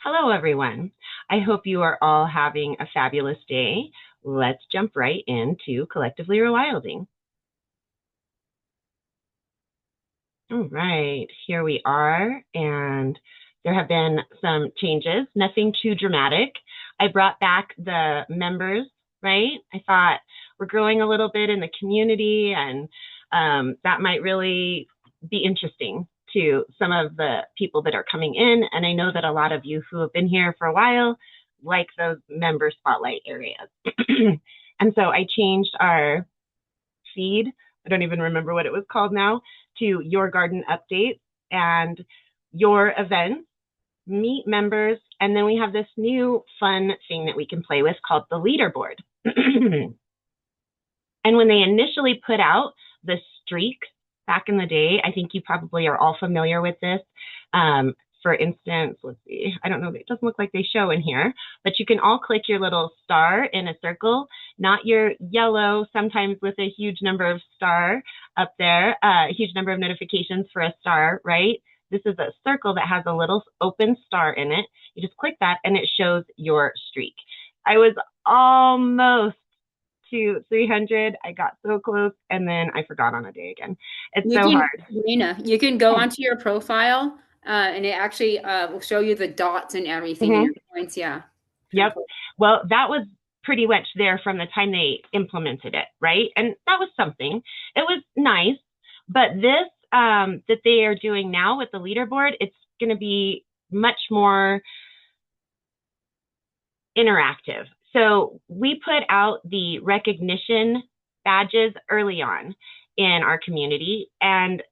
Hello, everyone. I hope you are all having a fabulous day. Let's jump right into Collectively Rewilding. All right, here we are, and there have been some changes, nothing too dramatic. I brought back the members, right? I thought we're growing a little bit in the community, and that might really be interesting to some of the people that are coming in. And I know that a lot of you who have been here for a while like those member spotlight areas. And so I changed our feed. I don't even remember what it was called now, to Your Garden Updates and Your Events, Meet Members, and then we have this new fun thing that we can play with called the Leaderboard. And when they initially put out the streak back in the day, I think you probably are all familiar with this. For instance, let's see, I don't know, it doesn't look like they show in here, but you can all click your little star in a circle, not your yellow, sometimes with a huge number of star up there, a huge number of notifications for a star, right? This is a circle that has a little open star in it. You just click that and it shows your streak. I was almost to 300. I got so close and then I forgot on a day again. It's so hard. Lena, you can go onto your profile and it actually will show you the dots and everything and your points. Yeah. Yep. Cool. Well, that was pretty much there from the time they implemented it, right? And that was something. It was nice. But this that they are doing now with the leaderboard, it's going to be much more interactive. So we put out the recognition badges early on in our community, and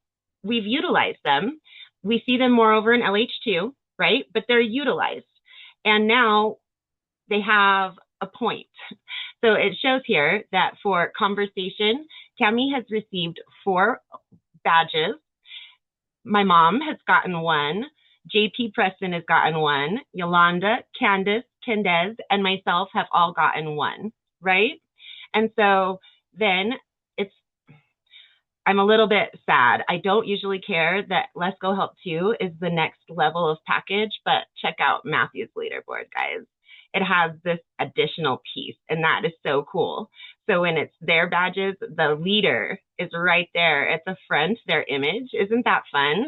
we've utilized them. We see them more over in LH2, right? But they're utilized. And now they have a point. So it shows here that for conversation, Tammy has received 4 badges. My mom has gotten 1. JP Preston has gotten 1. Yolanda, Candace, and myself have all gotten 1, right? And so then I'm a little bit sad. I don't usually care that Let's Go Help 2 is the next level of package, but check out Matthew's leaderboard, guys. It has this additional piece, and that is so cool. So when it's their badges, the leader is right there at the front, their image. Isn't that fun?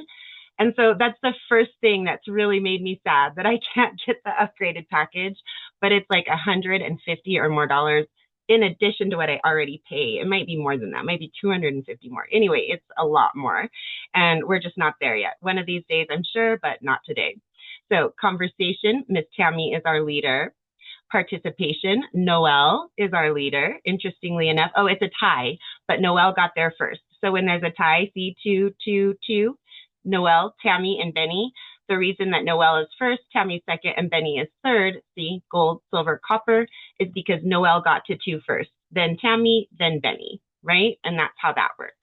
And so that's the first thing that's really made me sad, that I can't get the upgraded package, but it's like $150 or more in addition to what I already pay. It might be more than that, maybe 250 more. Anyway, it's a lot more, and we're just not there yet. One of these days, I'm sure, but not today. So conversation, Miss Tammy is our leader. Participation, Noelle is our leader. Interestingly enough, oh, it's a tie, but Noelle got there first. So when there's a tie, see 2, 2, 2, Noelle, Tammy, and Benny. The reason that Noelle is first, Tammy's second, and Benny is third, see, gold, silver, copper, is because Noelle got to 2 first, then Tammy, then Benny, right? And that's how that works.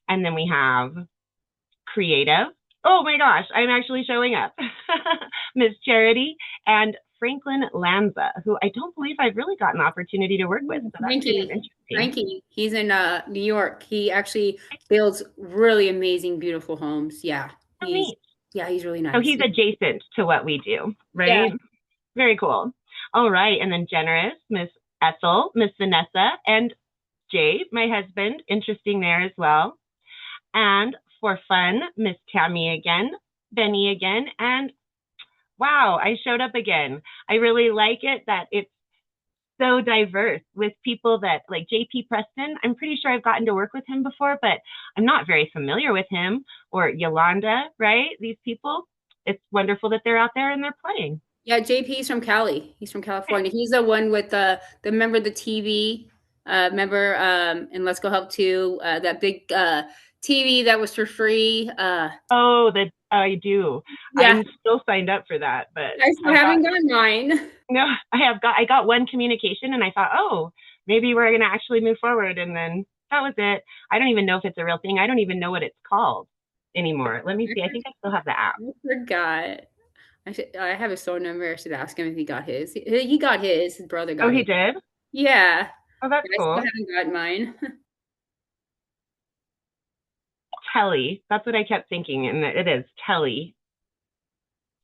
And then we have creative. Oh my gosh, I'm actually showing up. Miss Charity and Franklin Lanza, who I don't believe I've really gotten the opportunity to work with. So Frankie, he's in New York. He actually builds really amazing, beautiful homes. Yeah. He's really nice. So he's adjacent to what we do, right? Yeah. Very cool. All right. And then generous, Miss Ethel, Miss Vanessa, and Jay, my husband. Interesting there as well. And for fun, Miss Tammy again, Benny again, and wow, I showed up again. I really like it that it's so diverse with people that like JP Preston. I'm pretty sure I've gotten to work with him before, but I'm not very familiar with him, or Yolanda, right? These people, it's wonderful that they're out there and they're playing. Yeah, JP's from Cali. He's from California. He's the one with the TV, member and Let's Go Help 2, that big TV that was for free. Oh, that I do. Yeah. I'm still signed up for that, but I still haven't gotten mine. No, I got one communication and I thought, oh, maybe we're going to actually move forward. And then that was it. I don't even know if it's a real thing. I don't even know what it's called anymore. Let me see. I think I still have the app. I forgot. I have his phone number. I should ask him if he got his. He got his. His brother got his. Oh, he did? Yeah. Oh, that's cool. I still haven't got mine. Telly. That's what I kept thinking, and it is Telly.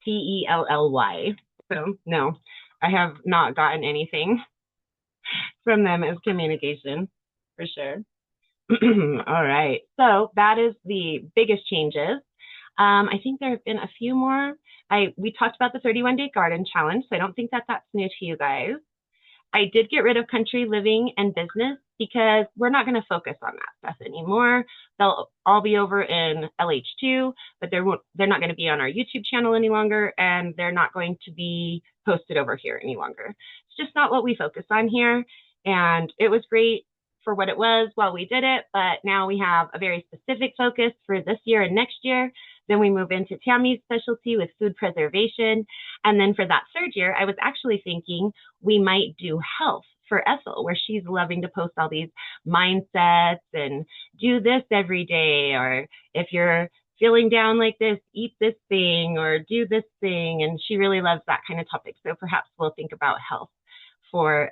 Tellly. So no, I have not gotten anything from them as communication for sure. All right. So that is the biggest changes. I think there have been a few more. We talked about the 31-day garden challenge, so I don't think that that's new to you guys. I did get rid of country living and business because we're not going to focus on that stuff anymore. They'll all be over in LH2, but they're not going to be on our YouTube channel any longer, and they're not going to be posted over here any longer. It's just not what we focus on here, and it was great for what it was while we did it, but now we have a very specific focus for this year and next year. Then we move into Tammy's specialty with food preservation. And then for that third year, I was actually thinking we might do health for Ethel, where she's loving to post all these mindsets and do this every day, or if you're feeling down like this, eat this thing or do this thing. And she really loves that kind of topic. So perhaps we'll think about health for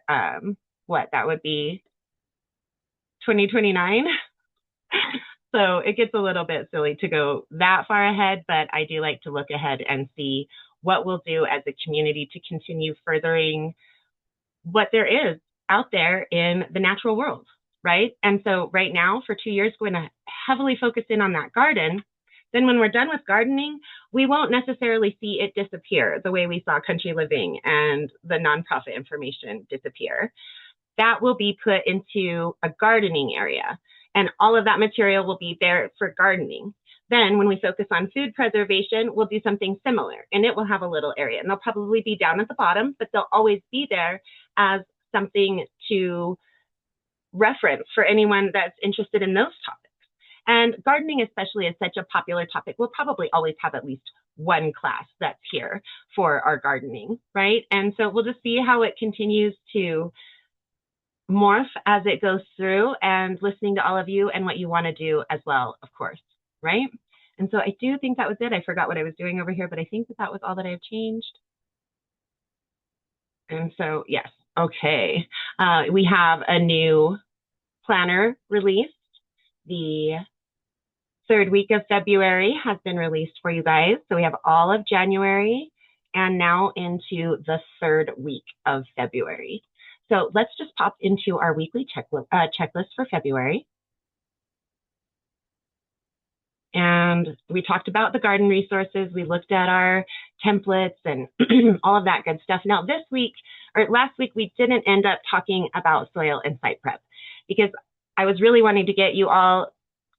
what that would be 2029. So it gets a little bit silly to go that far ahead, but I do like to look ahead and see what we'll do as a community to continue furthering what there is out there in the natural world, right? And so right now for 2 years, we're going to heavily focus in on that garden. Then when we're done with gardening, we won't necessarily see it disappear the way we saw country living and the nonprofit information disappear. That will be put into a gardening area. And all of that material will be there for gardening. Then when we focus on food preservation, we'll do something similar, and it will have a little area, and they'll probably be down at the bottom, but they'll always be there as something to reference for anyone that's interested in those topics. And gardening especially is such a popular topic. We'll probably always have at least one class that's here for our gardening, right? And so we'll just see how it continues to morph as it goes through, and listening to all of you and what you want to do as well, of course, right? And so I do think that was it. I forgot what I was doing over here, but I think that was all that I've changed. And so, yes, okay. We have a new planner released. The third week of February has been released for you guys. So we have all of January and now into the third week of February. So let's just pop into our weekly checklist for February. And we talked about the garden resources. We looked at our templates and all of that good stuff. Now this week, or last week, we didn't end up talking about soil and site prep because I was really wanting to get you all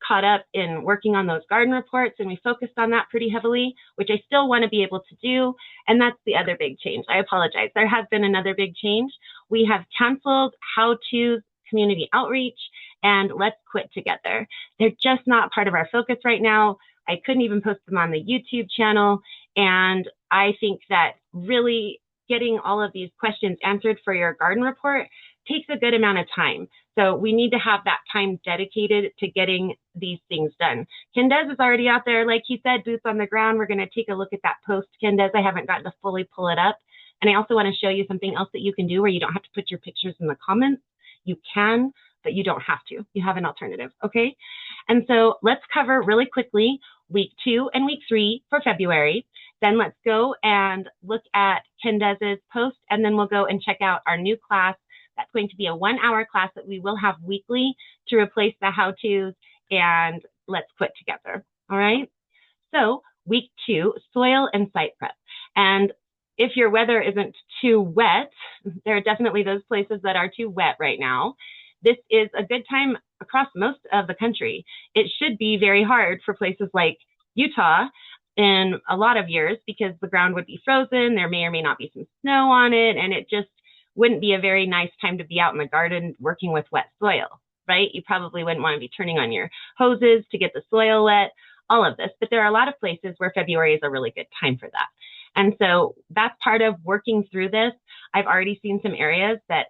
caught up in working on those garden reports, and we focused on that pretty heavily, which I still want to be able to do. And that's the other big change. I apologize. There has been another big change. We have canceled how-to community outreach and let's quit together. They're just not part of our focus right now. I couldn't even post them on the YouTube channel. And I think that really getting all of these questions answered for your garden report takes a good amount of time. So we need to have that time dedicated to getting these things done. Kendez is already out there, like he said, boots on the ground. We're going to take a look at that post, Kendez. I haven't gotten to fully pull it up. And I also want to show you something else that you can do where you don't have to put your pictures in the comments. You can, but you don't have to. You have an alternative, okay? And so let's cover really quickly week 2 and week 3 for February. Then let's go and look at Kendez's post, and then we'll go and check out our new class. That's going to be a 1-hour class that we will have weekly to replace the how-tos, and let's quit together, all right? So week 2, soil and site prep. And if your weather isn't too wet, there are definitely those places that are too wet right now. This is a good time across most of the country. It should be very hard for places like Utah in a lot of years because the ground would be frozen. There may or may not be some snow on it, and it just wouldn't be a very nice time to be out in the garden working with wet soil, right? You probably wouldn't want to be turning on your hoses to get the soil wet, all of this. But there are a lot of places where February is a really good time for that. And so that's part of working through this. I've already seen some areas that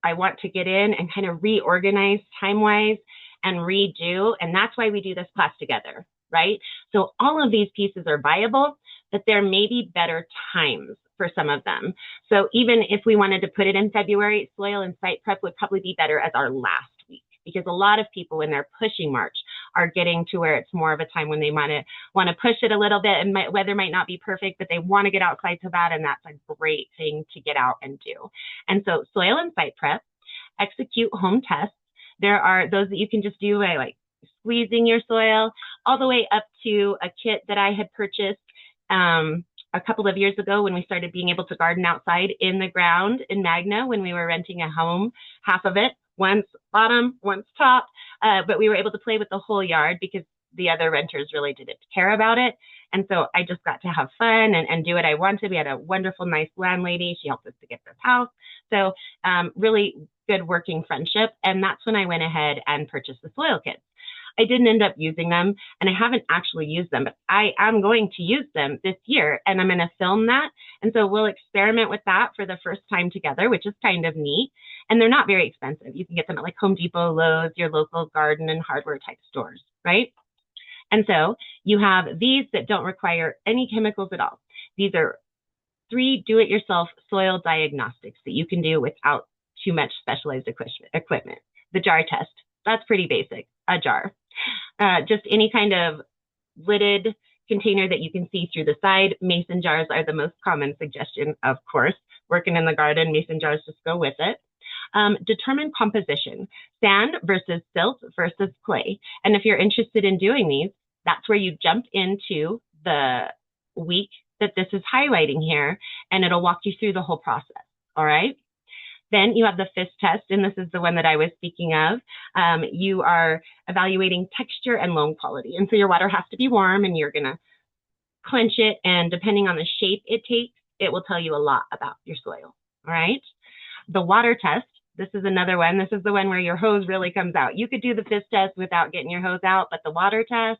I want to get in and kind of reorganize time-wise and redo. And that's why we do this class together, right? So all of these pieces are viable, but there may be better times for some of them. So even if we wanted to put it in February, soil and site prep would probably be better as our last week, because a lot of people when they're pushing March are getting to where it's more of a time when they want to push it a little bit, and weather might not be perfect, but they want to get outside to that, and that's a great thing to get out and do. And so soil and site prep, execute home tests. There are those that you can just do by like squeezing your soil, all the way up to a kit that I had purchased a couple of years ago when we started being able to garden outside in the ground in Magna when we were renting a home, half of it, once bottom, once top, but we were able to play with the whole yard because the other renters really didn't care about it. And so I just got to have fun and do what I wanted. We had a wonderful, nice landlady. She helped us to get this house. So really good working friendship. And that's when I went ahead and purchased the soil kits. I didn't end up using them, and I haven't actually used them, but I am going to use them this year, and I'm going to film that. And so we'll experiment with that for the first time together, which is kind of neat. And they're not very expensive. You can get them at like Home Depot, Lowe's, your local garden and hardware type stores, right? And so you have these that don't require any chemicals at all. These are 3 do-it-yourself soil diagnostics that you can do without too much specialized equipment. The jar test, that's pretty basic, a jar. Just any kind of lidded container that you can see through the side. Mason jars are the most common suggestion, of course. Working in the garden, mason jars just go with it. Determine composition, sand versus silt versus clay. And if you're interested in doing these, that's where you jump into the week that this is highlighting here, and it'll walk you through the whole process, all right? Then you have the FIS test, and this is the one that I was speaking of. You are evaluating texture and loam quality. And so your water has to be warm, and you're going to quench it. And depending on the shape it takes, it will tell you a lot about your soil. All right. The water test, this is another one. This is the one where your hose really comes out. You could do the FIS test without getting your hose out, but the water test,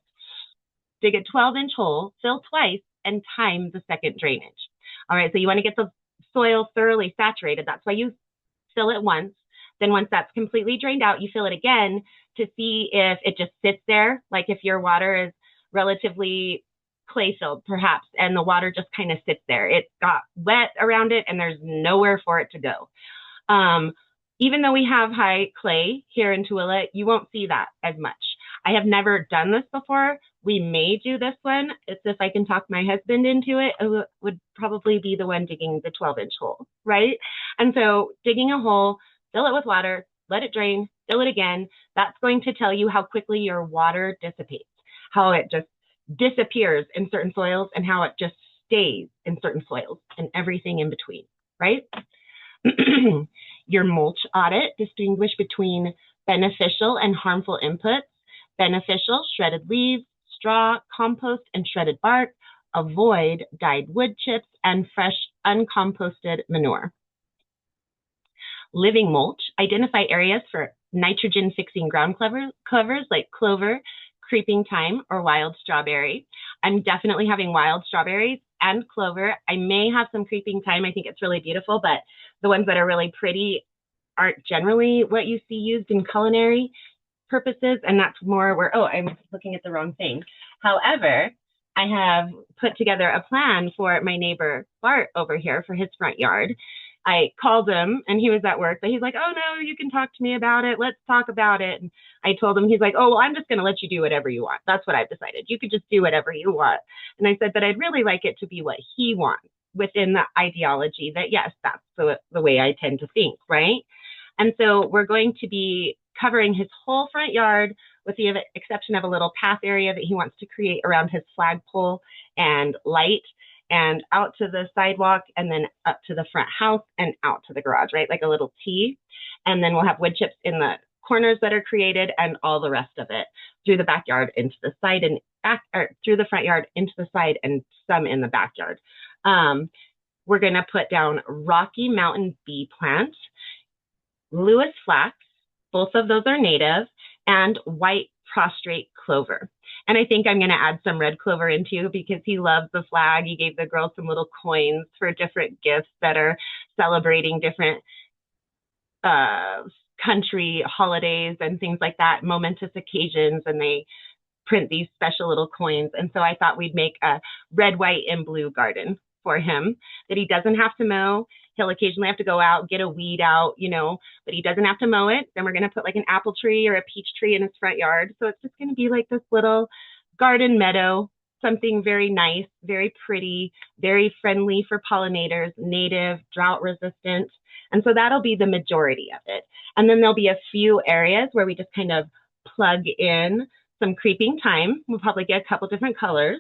dig a 12-inch hole, fill twice, and time the second drainage. All right. So you want to get the soil thoroughly saturated. That's why you fill it once. Then once that's completely drained out, you fill it again to see if it just sits there. Like if your water is relatively clay filled, perhaps, and the water just kind of sits there. It got wet around it and there's nowhere for it to go. Even though we have high clay here in Tooele, you won't see that as much. I have never done this before. We may do this one. It's if I can talk my husband into it, it would probably be the one digging the 12-inch hole, right? And so digging a hole, fill it with water, let it drain, fill it again. That's going to tell you how quickly your water dissipates, how it just disappears in certain soils and how it just stays in certain soils and everything in between, right? Your mulch audit, distinguish between beneficial and harmful inputs. Beneficial, shredded leaves, straw, compost, and shredded bark. Avoid dyed wood chips and fresh uncomposted manure. Living mulch, identify areas for nitrogen-fixing ground covers like clover, creeping thyme, or wild strawberry. I'm definitely having wild strawberries and clover. I may have some creeping thyme. I think it's really beautiful, but the ones that are really pretty aren't generally what you see used in culinary purposes, and that's more where, oh, I'm looking at the wrong thing. However, I have put together a plan for my neighbor Bart over here for his front yard. I called him and he was at work, but he's like, oh no, you can talk to me about it. Let's talk about it. And I told him, he's like, oh, well, I'm just going to let you do whatever you want. That's what I've decided. You could just do whatever you want. And I said, but I'd really like it to be what he wants within the ideology that, yes, that's the way I tend to think, right? And so we're going to be covering his whole front yard with the exception of a little path area that he wants to create around his flagpole and light, and out to the sidewalk and then up to the front house and out to the garage, right? Like a little T. And then we'll have wood chips in the corners that are created and all the rest of it through the backyard into the side and back, or through the front yard into the side and some in the backyard. We're going to put down Rocky Mountain bee plant, Lewis flax, both of those are native, and white prostrate clover. And I think I'm going to add some red clover in too because he loves the flag. He gave the girls some little coins for different gifts that are celebrating different country holidays and things like that, momentous occasions, and they print these special little coins. And so I thought we'd make a red, white, and blue garden for him that he doesn't have to mow. He'll occasionally have to go out, get a weed out, you know, but he doesn't have to mow it. Then we're going to put like an apple tree or a peach tree in his front yard. So it's just going to be like this little garden meadow, something very nice, very pretty, very friendly for pollinators, native, drought resistant. And so that'll be the majority of it. And then there'll be a few areas where we just kind of plug in some creeping thyme. We'll probably get a couple different colors.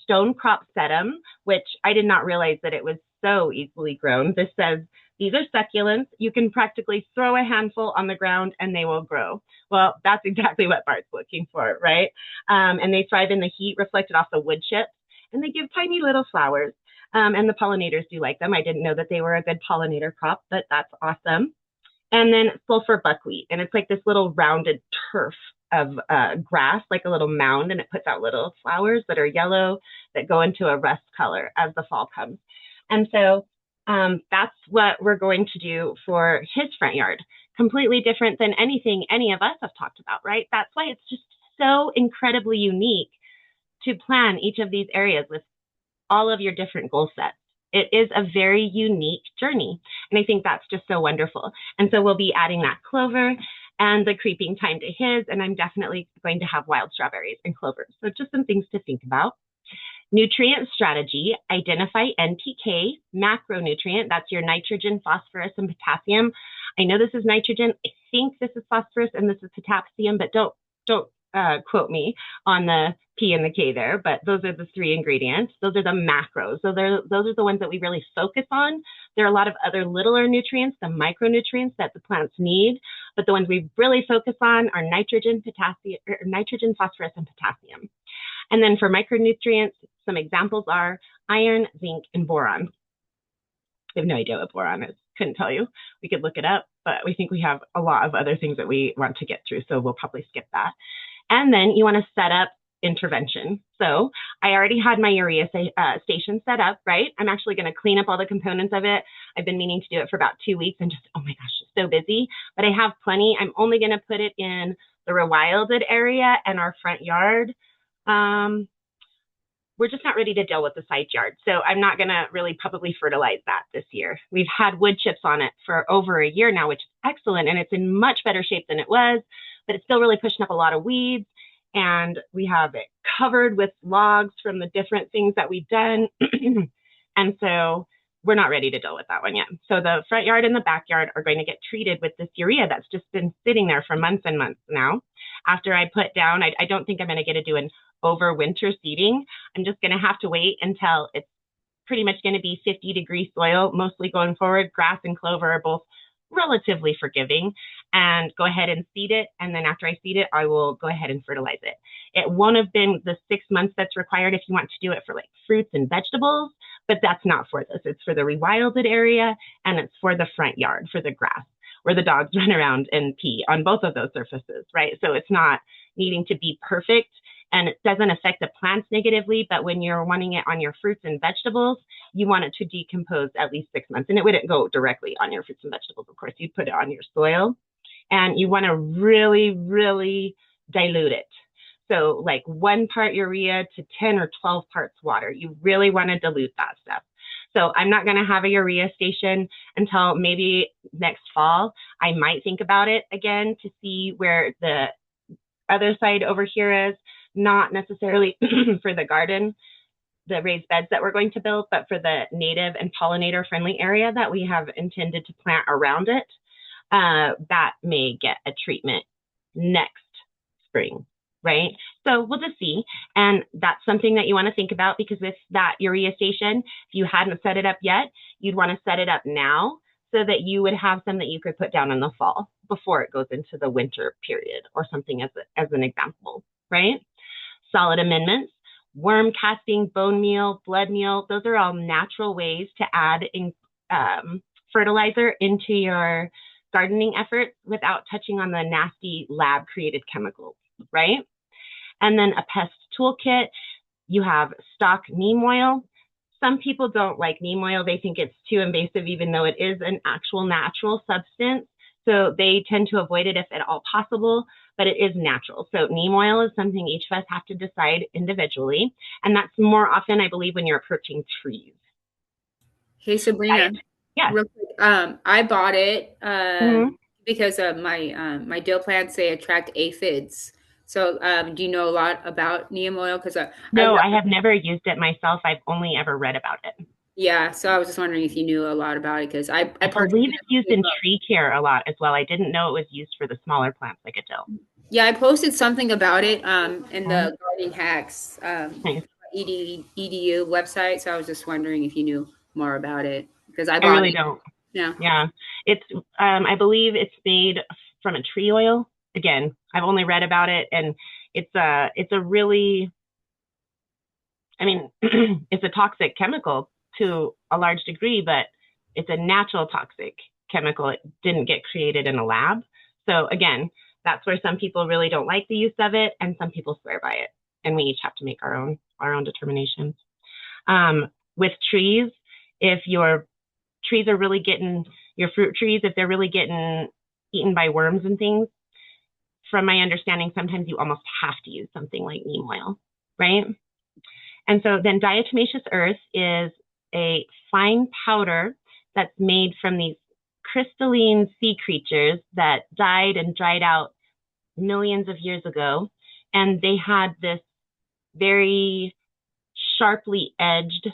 Stone crop sedum, which I did not realize that it was so easily grown. This says these are succulents. You can practically throw a handful on the ground and they will grow. Well, that's exactly what Bart's looking for, right? And they thrive in the heat reflected off the wood chips, and they give tiny little flowers. And the pollinators do like them. I didn't know that they were a good pollinator crop, but that's awesome. And then sulfur buckwheat, and it's like this little rounded turf of grass, like a little mound, and it puts out little flowers that are yellow that go into a rust color as the fall comes. And so that's what we're going to do for his front yard. Completely different than anything any of us have talked about, right? That's why it's just so incredibly unique to plan each of these areas with all of your different goal sets. It is a very unique journey. And I think that's just so wonderful. And so we'll be adding that clover and the creeping thyme to his, and I'm definitely going to have wild strawberries and clovers. So just some things to think about. Nutrient strategy, identify NPK, macronutrient, that's your nitrogen, phosphorus, and potassium. I know this is nitrogen, I think this is phosphorus, and this is potassium, but don't quote me on the P and the K there, but those are the three ingredients. Those are the macros. So those are the ones that we really focus on. There are a lot of other littler nutrients, the micronutrients that the plants need, but the ones we really focus on are nitrogen, phosphorus, and potassium. And then for micronutrients, some examples are iron, zinc, and boron. I have no idea what boron is. Couldn't tell you. We could look it up, but we think we have a lot of other things that we want to get through, so we'll probably skip that. And then you want to set up intervention. So I already had my urea station set up, right? I'm actually going to clean up all the components of it. I've been meaning to do it for about 2 weeks and just, oh my gosh, it's so busy, but I have plenty. I'm only going to put it in the rewilded area and our front yard. We're just not ready to deal with the side yard. So I'm not going to really probably fertilize that this year. We've had wood chips on it for over a year now, which is excellent. And it's in much better shape than it was, but it's still really pushing up a lot of weeds. And we have it covered with logs from the different things that we've done. And so we're not ready to deal with that one yet. So the front yard and the backyard are going to get treated with this urea that's just been sitting there for months and months now. After I put down, I don't think I'm going to get to do an overwinter seeding. I'm just going to have to wait until it's pretty much going to be 50-degree soil, mostly going forward. Grass and clover are both relatively forgiving, and go ahead and seed it. And then after I seed it, I will go ahead and fertilize it. It won't have been the 6 months that's required if you want to do it for like fruits and vegetables, but that's not for this. It's for the rewilded area, and it's for the front yard, for the grass, where the dogs run around and pee on both of those surfaces, right? So it's not needing to be perfect, and it doesn't affect the plants negatively, but when you're wanting it on your fruits and vegetables, you want it to decompose at least 6 months. And it wouldn't go directly on your fruits and vegetables, of course. You'd put it on your soil, and you want to really, really dilute it. So like 1 part urea to 10 or 12 parts water. You really want to dilute that stuff. So I'm not going to have a urea station until maybe next fall. I might think about it again to see where the other side over here is, not necessarily for the garden, the raised beds that we're going to build, but for the native and pollinator-friendly area that we have intended to plant around it. That may get a treatment next spring, right? So we'll just see. And that's something that you want to think about, because with that urea station, if you hadn't set it up yet, you'd want to set it up now so that you would have some that you could put down in the fall before it goes into the winter period, or something as an example, right? Solid amendments, worm casting, bone meal, blood meal, those are all natural ways to add in, fertilizer into your gardening efforts without touching on the nasty lab created chemicals, right? And then a pest toolkit, you have stock neem oil. Some people don't like neem oil. They think it's too invasive, even though it is an actual natural substance. So they tend to avoid it if at all possible, but it is natural. So neem oil is something each of us have to decide individually. And that's more often, I believe, when you're approaching trees. Hey, Sabrina, Diet. Yeah. real quick, I bought it Mhm. because my dill plants, they attract aphids. So, do you know a lot about neem oil? Because I No, I have never used it myself. I've only ever read about it. yeah, so I was just wondering if you knew a lot about it because I I purchased believe it it's used in a in book. tree care a lot as well. I didn't know it was used for the smaller plants like a dill. Yeah, I posted something about it in Mhm. the Gardening Hacks Nice. edu website. So I was just wondering if you knew more about it because I I bought really it. don't. Yeah. Yeah. It's I believe it's made from a tree oil. Again, I've only read about it, and it's a really, I mean, it's a toxic chemical to a large degree, but it's a natural toxic chemical. It didn't get created in a lab. So again, that's where some people really don't like the use of it, and some people swear by it. And we each have to make our own determinations. With trees, if your trees are really getting your fruit trees, if they're really getting eaten by worms and things, from my understanding, sometimes you almost have to use something like neem oil, right? And so then diatomaceous earth is a fine powder that's made from these crystalline sea creatures that died and dried out millions of years ago. And they had this very sharply edged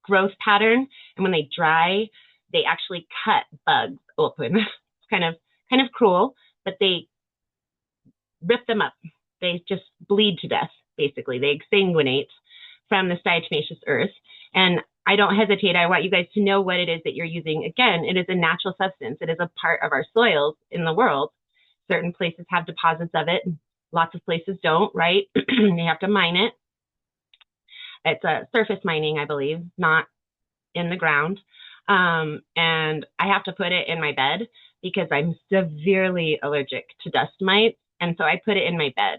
growth pattern. And when they dry, they actually cut bugs open. It's kind of cruel, but they rip them up. They just bleed to death, basically. They exsanguinate from this diatomaceous earth. And I don't hesitate. I want you guys to know what it is that you're using. Again, it is a natural substance. It is a part of our soils in the world. Certain places have deposits of it. Lots of places don't, right? They have to mine it. It's a surface mining, I believe, not in the ground. And I have to put it in my bed because I'm severely allergic to dust mites. And so I put it in my bed.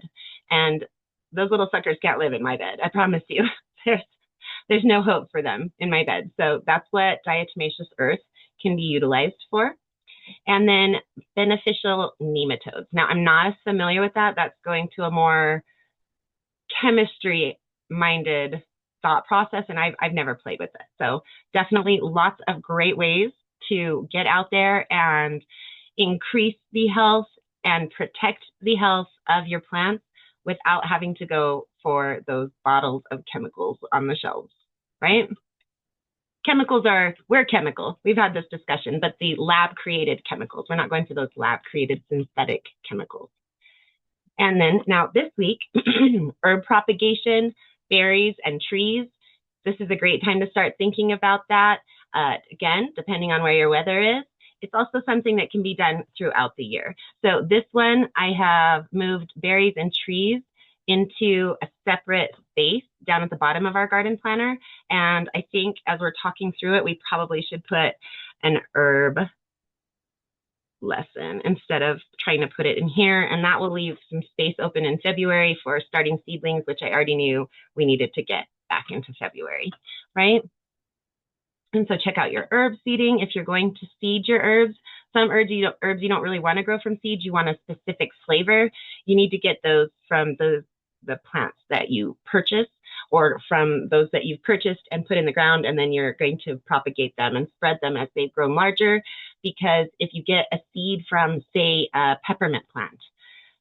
And those little suckers can't live in my bed. I promise you. there's there's no hope for them in my bed. So that's what diatomaceous earth can be utilized for. And then beneficial nematodes. Now, I'm not as familiar with that. That's going to a more chemistry minded thought process, and I've never played with it. So definitely lots of great ways to get out there and increase the health and protect the health of your plants without having to go for those bottles of chemicals on the shelves, right? We're chemical. We've had this discussion, but the lab created chemicals. We're not going for those lab created synthetic chemicals. And then now this week, herb propagation, berries, and trees. This is a great time to start thinking about that. Again, depending on where your weather is, it's also something that can be done throughout the year. So this one, I have moved berries and trees into a separate space down at the bottom of our garden planner. And I think as we're talking through it, we probably should put an herb lesson instead of trying to put it in here. And that will leave some space open in February for starting seedlings, which I already knew we needed to get back into February, right? And so check out your herb seeding if you're going to seed your herbs. Some herbs you don't really want to grow from seed. You want a specific flavor. You need to get those from the plants that you purchase, or from those that you've purchased and put in the ground, and then you're going to propagate them and spread them as they've grown larger. Because if you get a seed from, say, a peppermint plant,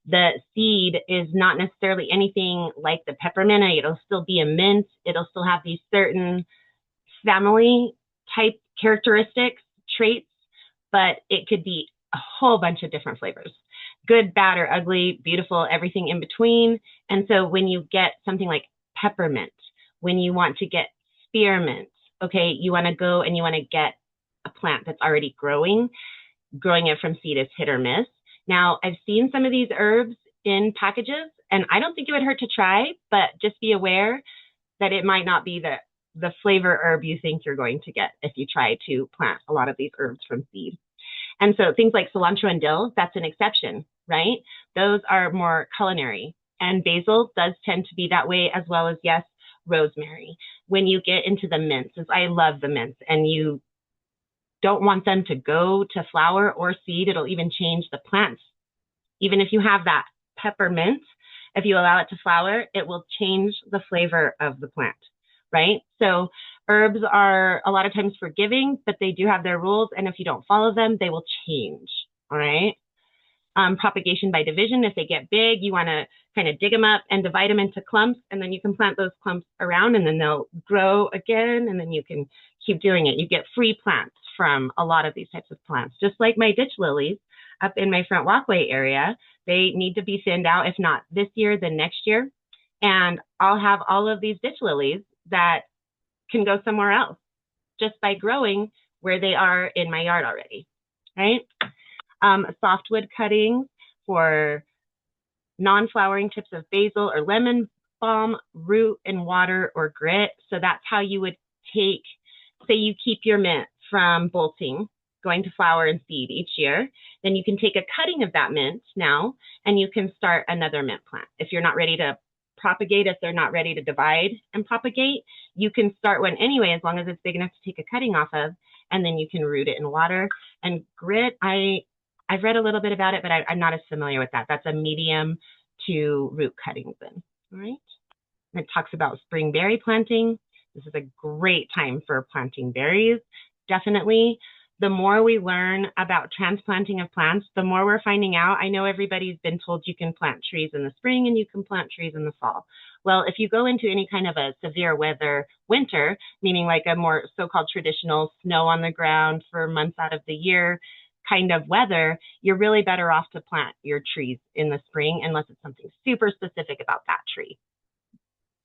the seed is not necessarily anything like the peppermint. It'll still be a mint. It'll still have these certain family type characteristics, traits, but it could be a whole bunch of different flavors. Good, bad, or ugly, beautiful, everything in between. And so when you get something like peppermint, when you want to get spearmint, okay, you want to go and you want to get a plant that's already growing. Growing it from seed is hit or miss. Now, I've seen some of these herbs in packages, and I don't think it would hurt to try, but just be aware that it might not be the flavor herb you think you're going to get if you try to plant a lot of these herbs from seed. And so things like cilantro and dill, that's an exception, right? Those are more culinary. And basil does tend to be that way, as well as, yes, rosemary. When you get into the mints, I love the mints, and you don't want them to go to flower or seed. It'll even change the plants. Even if you have that peppermint, if you allow it to flower, it will change the flavor of the plant. right? So herbs are a lot of times forgiving, but they do have their rules. And if you don't follow them, they will change. All right. Propagation by division. If they get big, you want to kind of dig them up and divide them into clumps, and then you can plant those clumps around, and then they'll grow again, and then you can keep doing it. You get free plants from a lot of these types of plants, just like my ditch lilies up in my front walkway area. They need to be thinned out, if not this year, then next year. And I'll have all of these ditch lilies that can go somewhere else just by growing where they are in my yard already, right? Softwood cuttings for non-flowering tips of basil or lemon balm, root and water or grit. So that's how you would take, say you keep your mint from bolting, going to flower and seed each year, then you can take a cutting of that mint now and you can start another mint plant. If you're not ready to propagate, if they're not ready to divide and propagate, you can start one anyway, as long as it's big enough to take a cutting off of, and then you can root it in water. And grit, I've read a little bit about it, but I'm not as familiar with that. That's a medium to root cuttings in, all right? And it talks about spring berry planting. This is a great time for planting berries, definitely. The more we learn about transplanting of plants, the more we're finding out. I know everybody's been told you can plant trees in the spring and you can plant trees in the fall. Well, if you go into any kind of a severe weather winter, meaning like a more so-called traditional snow on the ground for months out of the year kind of weather, you're really better off to plant your trees in the spring unless it's something super specific about that tree.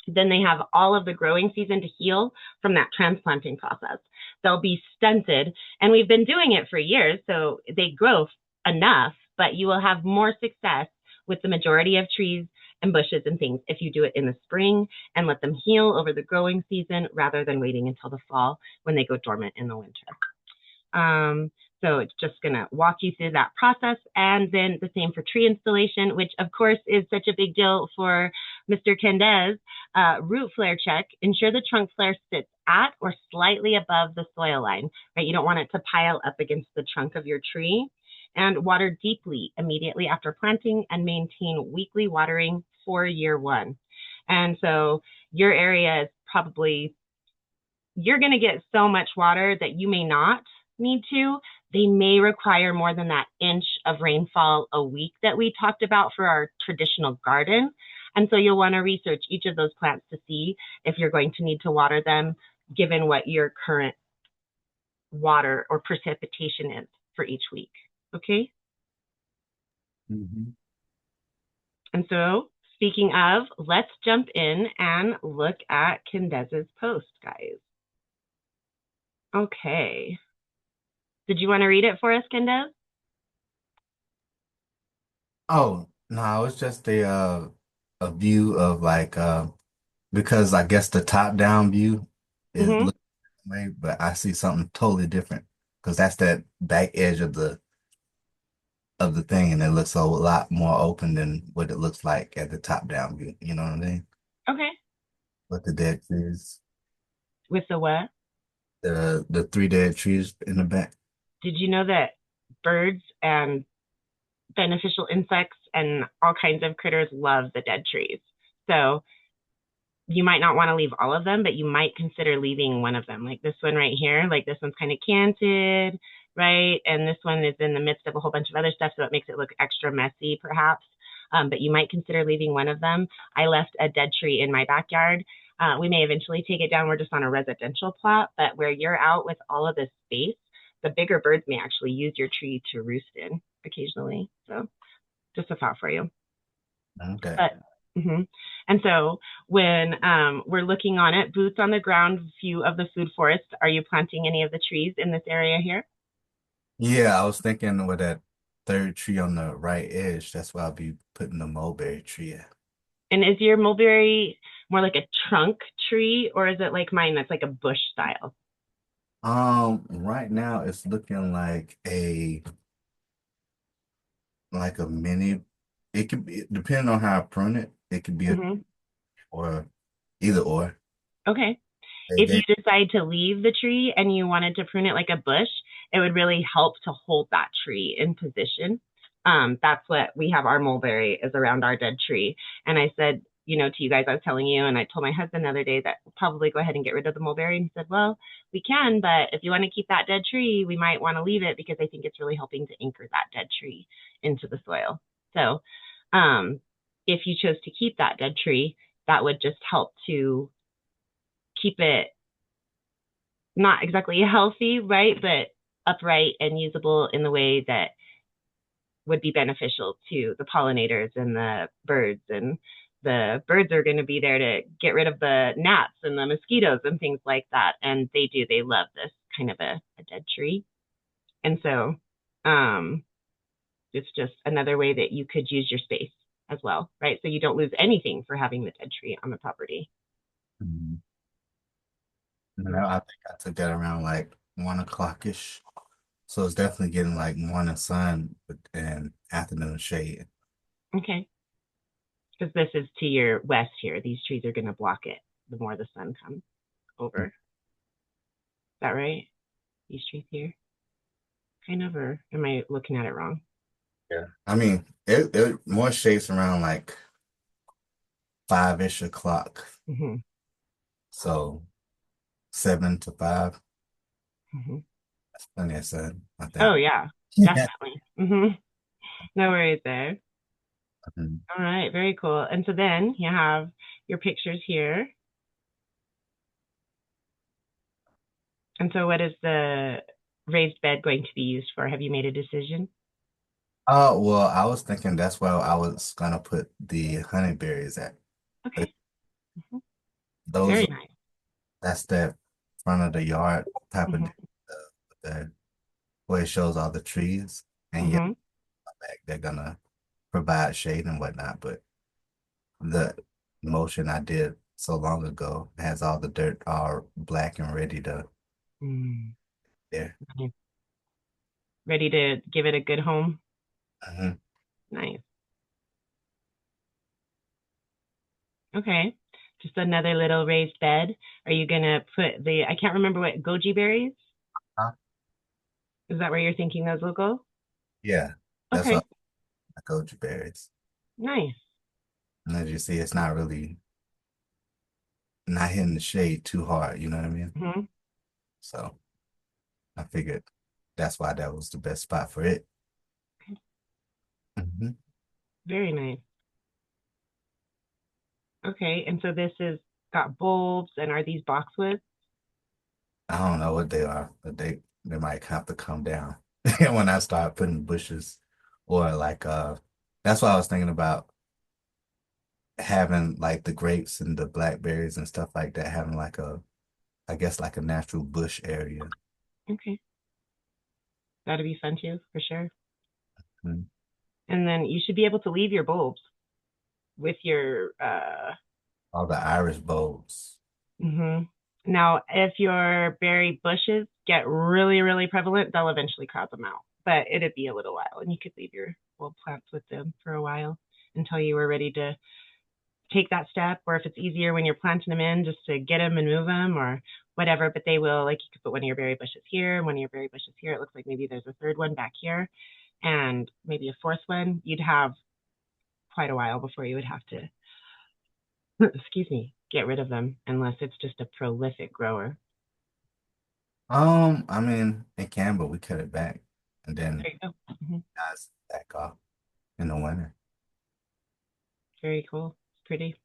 Then they have all of the growing season to heal from that transplanting process. They'll be stunted, and we've been doing it for years, so they grow enough, but you will have more success with the majority of trees and bushes and things if you do it in the spring and let them heal over the growing season rather than waiting until the fall when they go dormant in the winter. So it's just going to walk you through that process. And then the same for tree installation, which of course is such a big deal for Mr. Kendez. Root flare check. Ensure the trunk flare sits at or slightly above the soil line, right? You don't want it to pile up against the trunk of your tree. And water deeply immediately after planting and maintain weekly watering for year one. And so your area is probably, you're going to get so much water that you may not need to. They may require more than that inch of rainfall a week that we talked about for our traditional garden. And so you'll want to research each of those plants to see if you're going to need to water them, given what your current water or precipitation is for each week. Okay? Mm-hmm. And so speaking of, let's jump in and look at Kendez's post, guys. Okay. Did you want to read it for us, Kendez? Oh, no, it's just a view of like because I guess the top down view is Mm-hmm. looking that way, but I see something totally different because that's that back edge of the thing, and it looks a lot more open than what it looks like at the top down view. You know what I mean? Okay. With the dead trees, With the what? the three dead trees in the back. Did you know that birds and beneficial insects and all kinds of critters love the dead trees? So you might not want to leave all of them, but you might consider leaving one of them. Like this one right here, like this one's kind of canted, right? And this one is in the midst of a whole bunch of other stuff, so it makes it look extra messy, perhaps. But you might consider leaving one of them. I left a dead tree in my backyard. We may eventually take it down. We're just on a residential plot, but where you're out with all of this space, the bigger birds may actually use your tree to roost in occasionally. So just a thought for you. Okay. But and so when we're looking on it, boots on the ground view of the food forest, are you planting any of the trees in this area here? Yeah, I was thinking with that third tree on the right edge, that's where I'll be putting the mulberry tree at. And is your mulberry more like a trunk tree, or is it like mine that's like a bush style? Right now it's looking like a mini. It could be depending on how I prune it. It could be a Mm-hmm. or either or. Okay. They, If you they, decide to leave the tree and you wanted to prune it like a bush, it would really help to hold that tree in position. That's what we have our mulberry is around our dead tree. And I said, to you guys, I was telling you, and I told my husband the other day that we'll probably go ahead and get rid of the mulberry. And he said, well, we can, but if you want to keep that dead tree, we might want to leave it because I think it's really helping to anchor that dead tree into the soil. So if you chose to keep that dead tree, that would just help to keep it not exactly healthy, right, but upright and usable in the way that would be beneficial to the pollinators and the birds. And the birds are going to be there to get rid of the gnats and the mosquitoes and things like that. And they love this kind of a dead tree. And so it's just another way that you could use your space as well, right? So you don't lose anything for having the dead tree on the property. Mhm. I think I took that around like 1 o'clock-ish. So it's definitely getting like morning sun and afternoon shade. Okay. Because this is to your west here. These trees are going to block it the more the sun comes over. Is that right? These trees here? Kind of, or am I looking at it wrong? Yeah. I mean, it more shades around like 5-ish o'clock. Mm-hmm. So 7 to 5. Mm-hmm. That's plenty of sun, I think. Oh, yeah, definitely. Mm-hmm. No worries there. Mhm. All right, very cool. And so then you have your pictures here. And so what is the raised bed going to be used for? Have you made a decision? Oh, well, I was thinking that's where I was gonna put the honeyberries at. But Okay. Mm-hmm. those, Very nice. that's that front of the yard type of Mm-hmm. the where it shows all the trees. And yeah, Mm-hmm. back they're gonna provide shade and whatnot. But the motion I did so long ago has all the dirt all black and ready to Mm. there. Ready to give it a good home? Mhm. Nice. Okay. Just another little raised bed. Are you gonna put I can't remember what, goji berries? Huh? Is that where you're thinking those will go? Yeah, that's Okay. what I goji berries. Nice. And as you see, it's not really not hitting the shade too hard, you know what I mean? Mm-hmm. So I figured that's why that was the best spot for it. Hmm. Very nice. Okay. And so this is got bulbs, and are these boxwoods? I don't know what they are, but they might have to come down when I start putting bushes or like that's why I was thinking about having like the grapes and the blackberries and stuff like that, having like I guess like a natural bush area. Okay. That'd be fun too, for sure. Mhm. And then you should be able to leave your bulbs with your All the iris bulbs. mhm. Now, if your berry bushes get really, really prevalent, they'll eventually crowd them out. But it'd be a little while, and you could leave your bulb plants with them for a while until you were ready to take that step. Or if it's easier when you're planting them in, just to get them and move them or whatever. But they will, like, you could put one of your berry bushes here, and one of your berry bushes here. It looks like maybe there's a third one back here, and maybe a fourth one. You'd have quite a while before you would have to excuse me, get rid of them unless it's just a prolific grower. I mean it can, but we cut it back and then There you go. Mm-hmm. guys back off in the winter. Very cool. It's pretty.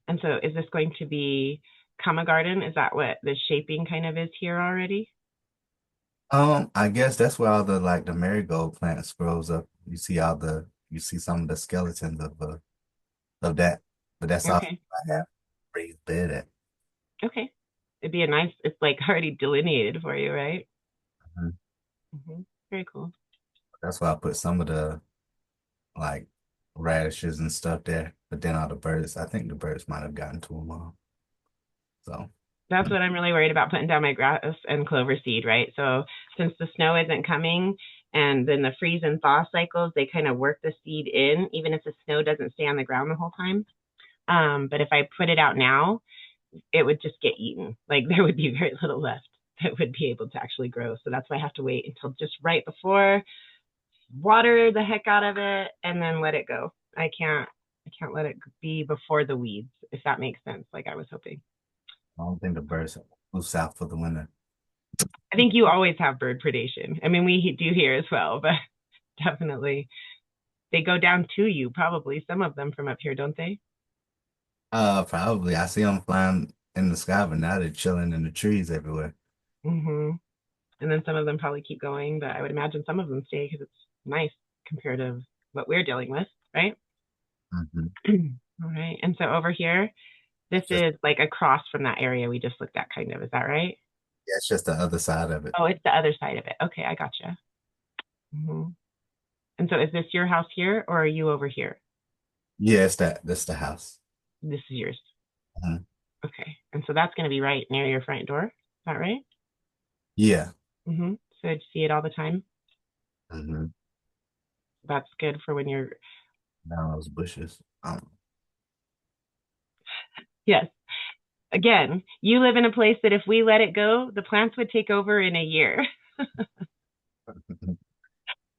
And so is this going to be Kama Garden? Is that what the shaping kind of is here already? I guess that's where all the like the marigold plants grows up. You see some of the skeletons of that, but that's all Okay. I have raised bed at. Okay. It'd be a nice, it's like already delineated for you, right? Mhm. Mm-hmm. Very cool. That's why I put some of the like radishes and stuff there, but then all the birds, I think the birds might have gotten to them all. So, That's what I'm really worried about, putting down my grass and clover seed, right? So since the snow isn't coming and then the freeze and thaw cycles, they kind of work the seed in, even if the snow doesn't stay on the ground the whole time. But if I put it out now, it would just get eaten. Like there would be very little left that would be able to actually grow. So that's why I have to wait until just right before, water the heck out of it, and then let it go I can't let it be before the weeds, if that makes sense, like I was hoping. I don't think the birds move south for the winter. I think you always have bird predation. I mean, we do here as well, but definitely they go down to you, probably some of them from up here, don't they? Probably. I see them flying in the sky, but now they're chilling in the trees everywhere. Mm-hmm. And then some of them probably keep going, but I would imagine some of them stay because it's nice compared to what we're dealing with, right? Hmm. All right. And so over here, this Just is like across from that area we just looked at, kind of. Is that right? yeah, it's just the other side of it. Oh, it's the other side of it. Okay, I gotcha. Mm-hmm. And so is this your house here or are you over here? Yeah, it's that's the house. This is yours. Mhm. Okay. And so that's going to be right near your front door. Is that right? Yeah. Mm-hmm. So you see it all the time. Hmm. That's good for when you're, Down those bushes. yes. Again, you live in a place that if we let it go, the plants would take over in a year,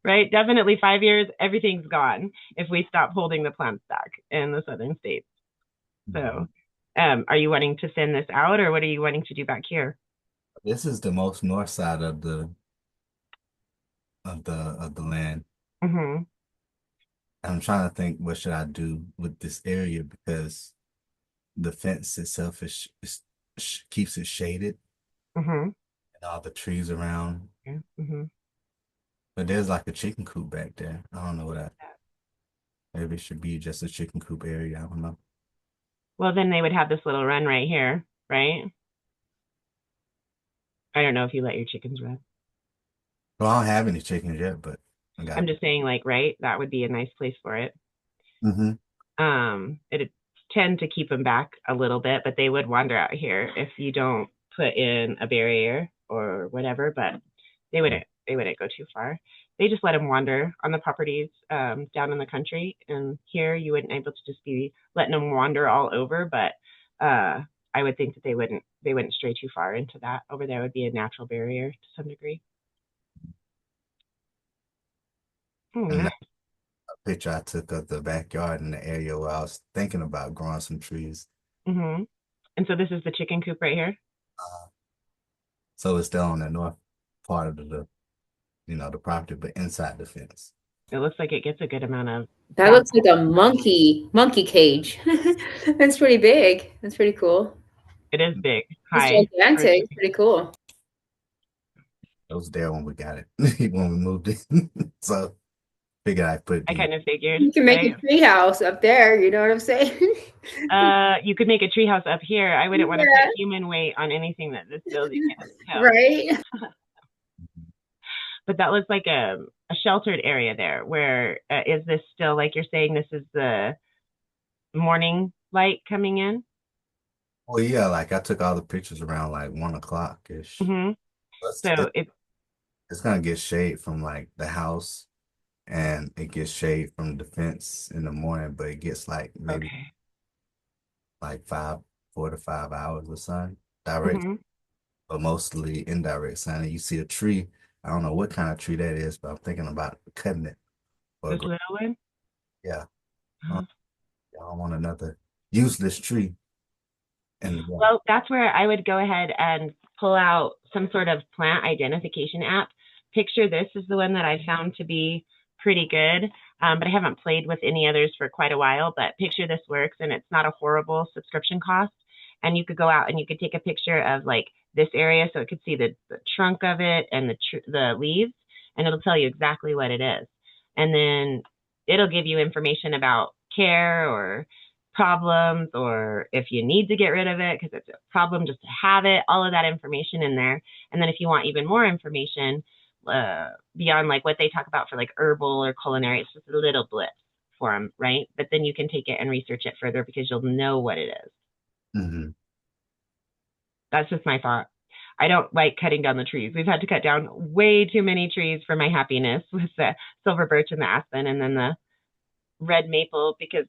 right? Definitely 5 years, everything's gone if we stop holding the plants back in the southern states. So, are you wanting to send this out or what are you wanting to do back here? This is the most north side of the land. Mm-hmm. I'm trying to think what should I do with this area because the fence itself keeps it shaded Mm-hmm. and all the trees around. Yeah. Mm-hmm. But there's like a chicken coop back there. I don't know what that. Maybe it should be just a chicken coop area. I don't know. Well, then they would have this little run right here, right? I don't know if you let your chickens run. Well, I don't have any chickens yet, but I got. I'm just saying, like, right? That would be a nice place for it. Mm-hmm. It'd tend to keep them back a little bit, but they would wander out here if you don't put in a barrier or whatever. But they wouldn't go too far. They just let them wander on the properties down in the country, and here you wouldn't able to just be letting them wander all over. But I would think that they wouldn't stray too far into that. Over there would be a natural barrier to some degree. Oh, And nice. that picture I took of the backyard in the area where I was thinking about growing some trees. Mm-hmm. And so this is the chicken coop right here. Uh, so it's still on the north part of the property, but inside the fence. It looks like it gets a good amount of That looks like a monkey cage. That's pretty big. That's pretty cool. It is big, It's high. gigantic. It's pretty cool. It was there when we got it, when we moved in. So figured I'd put I kind of figured, You can make right? a tree house up there. You know what I'm saying? You could make a treehouse up here. I wouldn't want to Yeah. put human weight on anything that this building can help. Right. But that looks like a sheltered area there. Where is this still, like you're saying, this is the morning light coming in? Well, yeah, like I took all the pictures around like 1 o'clock ish. Mm-hmm. So It's gonna get shade from like the house and it gets shade from the fence in the morning, but it gets like maybe okay. like 4 to 5 hours of sun direct, Mm-hmm. but mostly indirect sun. And you see a tree. I don't know what kind of tree that is, but I'm thinking about cutting it. Or This little one. yeah, Uh-huh. I don't want another useless tree in the yard. Well, that's where I would go ahead and pull out some sort of plant identification app. Picture this is the one that I found to be pretty good, but I haven't played with any others for quite a while. But Picture This works, and it's not a horrible subscription cost. And you could go out and you could take a picture of like this area, so it could see the trunk of it and the leaves, and it'll tell you exactly what it is. And then it'll give you information about care or problems, or if you need to get rid of it because it's a problem just to have it, all of that information in there. And then if you want even more information beyond like what they talk about for like herbal or culinary, it's just a little blip for them, right? But then you can take it and research it further because you'll know what it is. Mm-hmm. That's just my thought. I don't like cutting down the trees. We've had to cut down way too many trees for my happiness with the silver birch and the aspen and then the red maple because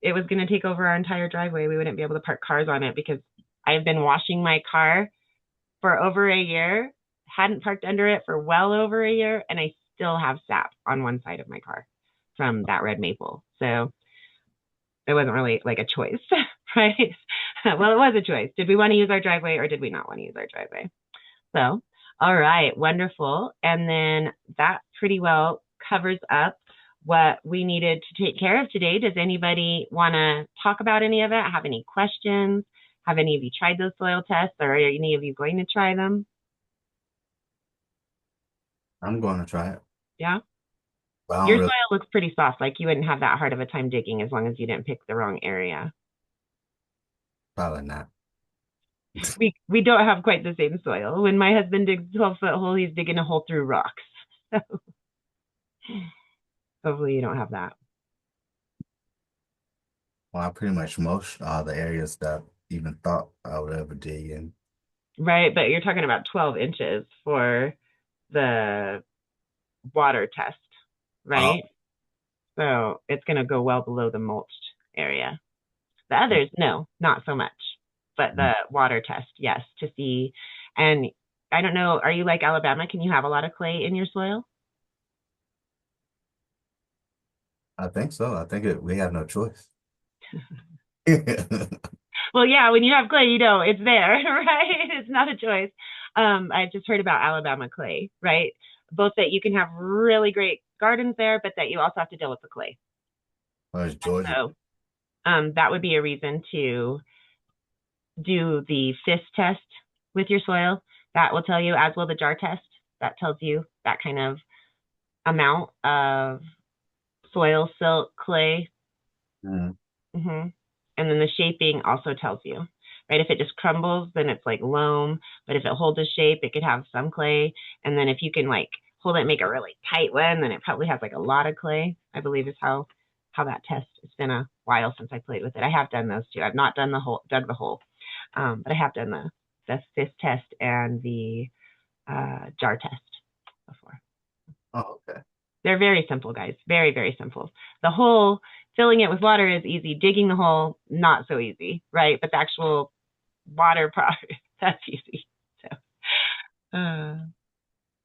it was going to take over our entire driveway. We wouldn't be able to park cars on it because I've been washing my car for over a year, hadn't parked under it for well over a year, and I still have sap on one side of my car from that red maple. So it wasn't really like a choice, right? Well, it was a choice. Did we want to use our driveway or did we not want to use our driveway? So, all right, wonderful. And then that pretty well covers up what we needed to take care of today. Does anybody want to talk about any of it? Have any questions? Have any of you tried those soil tests, or are any of you going to try them? I'm going to try it. Yeah. But I Your don't really, soil looks pretty soft. Like you wouldn't have that hard of a time digging as long as you didn't pick the wrong area. probably not. We don't have quite the same soil. When my husband digs a 12-foot hole, he's digging a hole through rocks. So hopefully you don't have that. Well, I pretty much most all the areas that I even thought I would ever dig in. Right, but you're talking about 12 inches for the water test, right? So it's going to go well below the mulched area. The others, no, not so much. But the water test, yes, to see. And I don't know, are you like Alabama? Can you have a lot of clay in your soil? I think so. I think we have no choice. Well, yeah, when you have clay, you know it's there, right? It's not a choice. I just heard about Alabama clay, right? Both that you can have really great gardens there, but that you also have to deal with the clay. Where's Georgia? So that would be a reason to do the FIS test with your soil. That will tell you, as will the jar test. That tells you that kind of amount of soil, silt, clay. Mm. Mm-hmm. And then the shaping also tells you, right? If it just crumbles, then it's like loam. But if it holds a shape, it could have some clay. And then if you can like hold it and make a really tight one, then it probably has like a lot of clay, I believe is how that test. It's been a while since I played with it. I have done those two. I've not done dug the hole, but I have done the FIS test and the jar test before. Oh, okay. They're very simple, guys. Very, very simple. The hole, filling it with water is easy. Digging the hole, not so easy, right? But the actual water part, that's easy. So,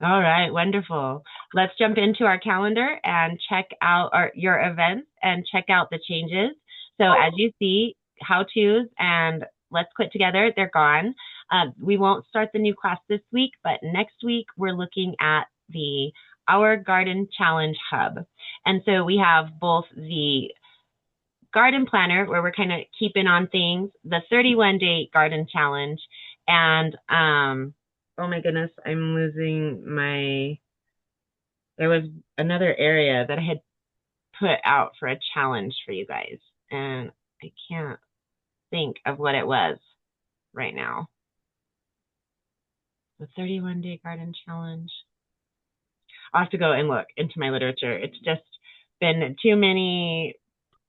all right, wonderful. Let's jump into our calendar and check out your events and check out the changes. So as you see, how-tos and let's quit together, they're gone. We won't start the new class this week, but next week we're looking at the Our Garden Challenge Hub. And so we have both the garden planner where we're kind of keeping on things, the 31-day garden challenge, and oh my goodness, I'm losing there was another area that I had put out for a challenge for you guys, and I can't think of what it was right now. The 31-day garden challenge. I'll have to go and look into my literature. It's just been too many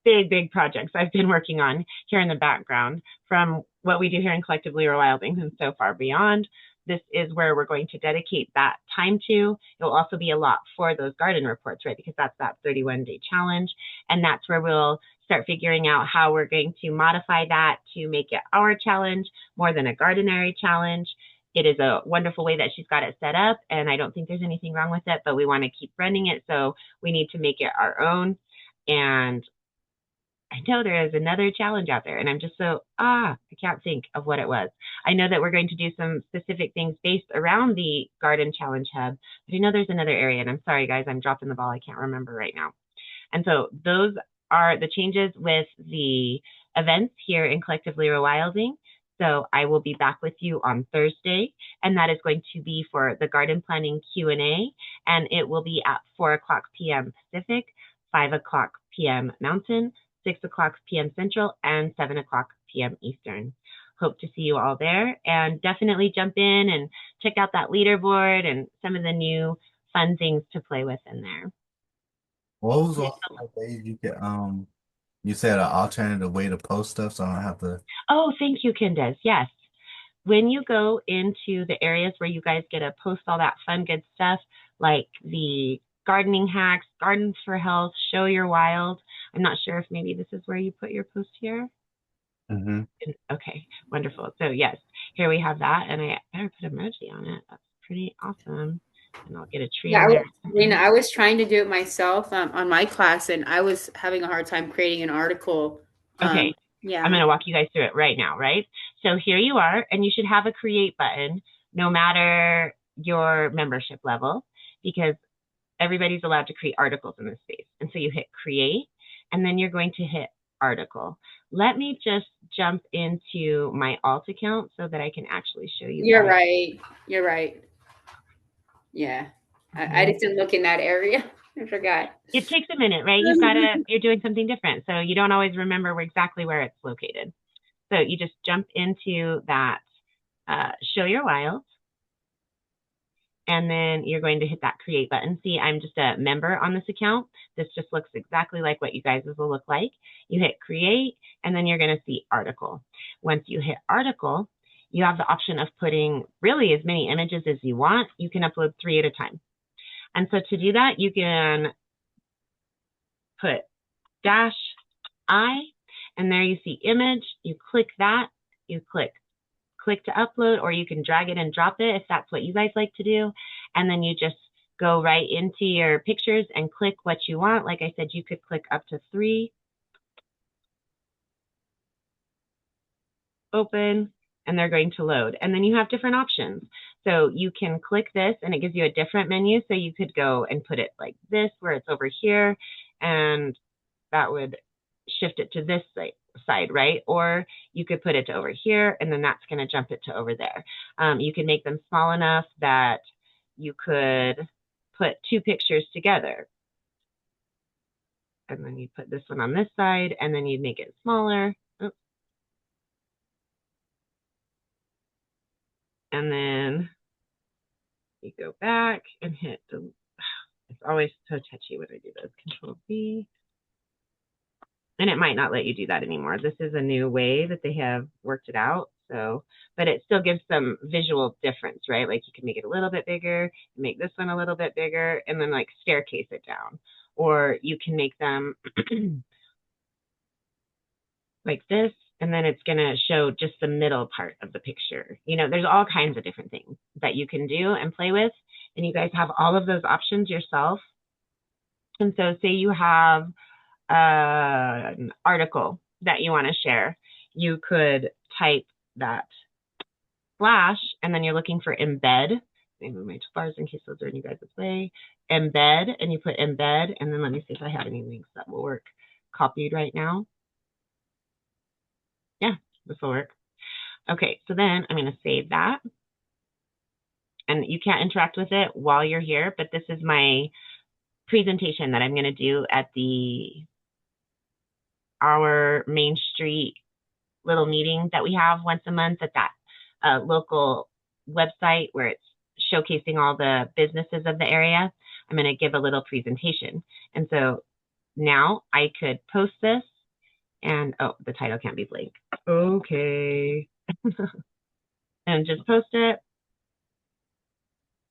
big projects I've been working on here in the background from what we do here in Collectively Rewilding and so far beyond. This is where we're going to dedicate that time to. It will also be a lot for those garden reports, right? Because that's that 31-day challenge. And that's where we'll start figuring out how we're going to modify that to make it our challenge more than a gardenary challenge. It is a wonderful way that she's got it set up, and I don't think there's anything wrong with it, but we want to keep running it, so we need to make it our own. And I know there is another challenge out there, and I'm just so, I can't think of what it was. I know that we're going to do some specific things based around the Garden Challenge Hub, but I know there's another area, and I'm sorry, guys, I'm dropping the ball. I can't remember right now. And so those are the changes with the events here in Collectively Rewilding. So I will be back with you on Thursday, and that is going to be for the garden planning Q&A, and it will be at 4:00 p.m. Pacific, 5:00 p.m. Mountain, 6:00 p.m. Central, and 7:00 p.m. Eastern. Hope to see you all there, and definitely jump in and check out that leaderboard and some of the new fun things to play with in there. What was all the ways you could you said an alternative way to post stuff, so I don't have to. Oh, thank you, Candace. Yes. When you go into the areas where you guys get to post all that fun, good stuff, like the gardening hacks, gardens for health, show your wild. I'm not sure if maybe this is where you put your post here. Mm-hmm. Okay, wonderful. So yes, here we have that, and I better put emoji on it. That's pretty awesome. And I'll get a tree on there. I was trying to do it myself on my class, and I was having a hard time creating an article Okay. Yeah. I'm going to walk you guys through it right now, right? So here you are, and you should have a create button no matter your membership level, because everybody's allowed to create articles in this space. And so you hit create, and then you're going to hit article. Let me just jump into my alt account so that I can actually show you. You're right. You're right. Yeah. Mm-hmm. I just didn't look in that area. I forgot. It takes a minute, right? You're doing something different. So you don't always remember exactly where it's located. So you just jump into that show your wild. And then you're going to hit that create button. See, I'm just a member on this account. This just looks exactly like what you guys will look like. You hit create, and then you're going to see article. Once you hit article, you have the option of putting really as many images as you want. You can upload 3 at a time. And so to do that, you can put -I, and there you see image. You click that, you click to upload, or you can drag it and drop it if that's what you guys like to do. And then you just go right into your pictures and click what you want. Like I said, you could click up to 3. Open, and they're going to load. And then you have different options. So you can click this and it gives you a different menu. So you could go and put it like this, where it's over here, and that would shift it to this side, right? Or you could put it to over here, and then that's going to jump it to over there. You can make them small enough that you could put 2 pictures together. And then you put this one on this side, and then you make it smaller. Oops. And then you go back and hit the, it's always so touchy when I do this, Control V. And it might not let you do that anymore. This is a new way that they have worked it out. So, but it still gives some visual difference, right? Like you can make it a little bit bigger, make this one a little bit bigger, and then like staircase it down. Or you can make them like this, and then it's going to show just the middle part of the picture. You know, there's all kinds of different things that you can do and play with. And you guys have all of those options yourself. And so say you have an article that you want to share, you could type that slash, and then you're looking for embed. Let me move my bars in case those are in you guys' way. Embed, and you put embed, and then let me see if I have any links that will work copied right now. Yeah, this will work. Okay, so then I'm going to save that. And you can't interact with it while you're here, but this is my presentation that I'm going to do at our Main Street little meeting that we have once a month at that local website where it's showcasing all the businesses of the area. I'm going to give a little presentation. And so now I could post this, and oh, the title can't be blank. Okay. And just post it.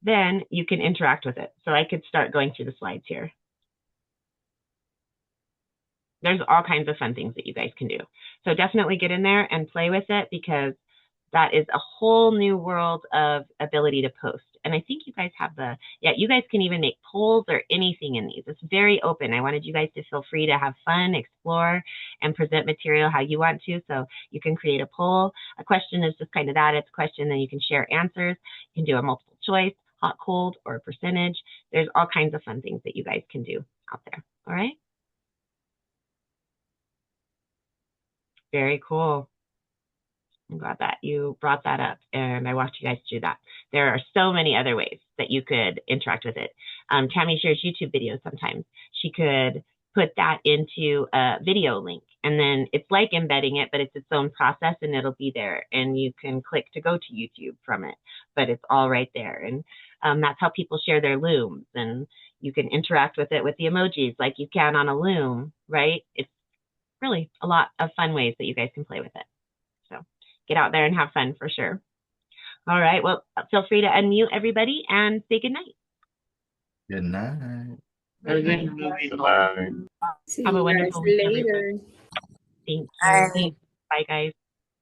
Then you can interact with it. So I could start going through the slides here. There's all kinds of fun things that you guys can do. So definitely get in there and play with it, because that is a whole new world of ability to post. And I think you guys have you guys can even make polls or anything in these. It's very open. I wanted you guys to feel free to have fun, explore, and present material how you want to. So you can create a poll. A question is just kind of that. It's a question, then you can share answers. You can do a multiple choice, hot, cold, or a percentage. There's all kinds of fun things that you guys can do out there. All right. Very cool. I'm glad that you brought that up, and I watched you guys do that. There are so many other ways that you could interact with it. Tammy shares YouTube videos sometimes. She could put that into a video link, and then it's like embedding it, but it's its own process, and it'll be there, and you can click to go to YouTube from it, but it's all right there. And that's how people share their looms, and you can interact with it with the emojis like you can on a loom, right? It's really a lot of fun ways that you guys can play with it. So get out there and have fun for sure. All right. Well, feel free to unmute everybody and say good night. Good night. Good night. Have a wonderful week, everyone. Thank you. Bye, guys.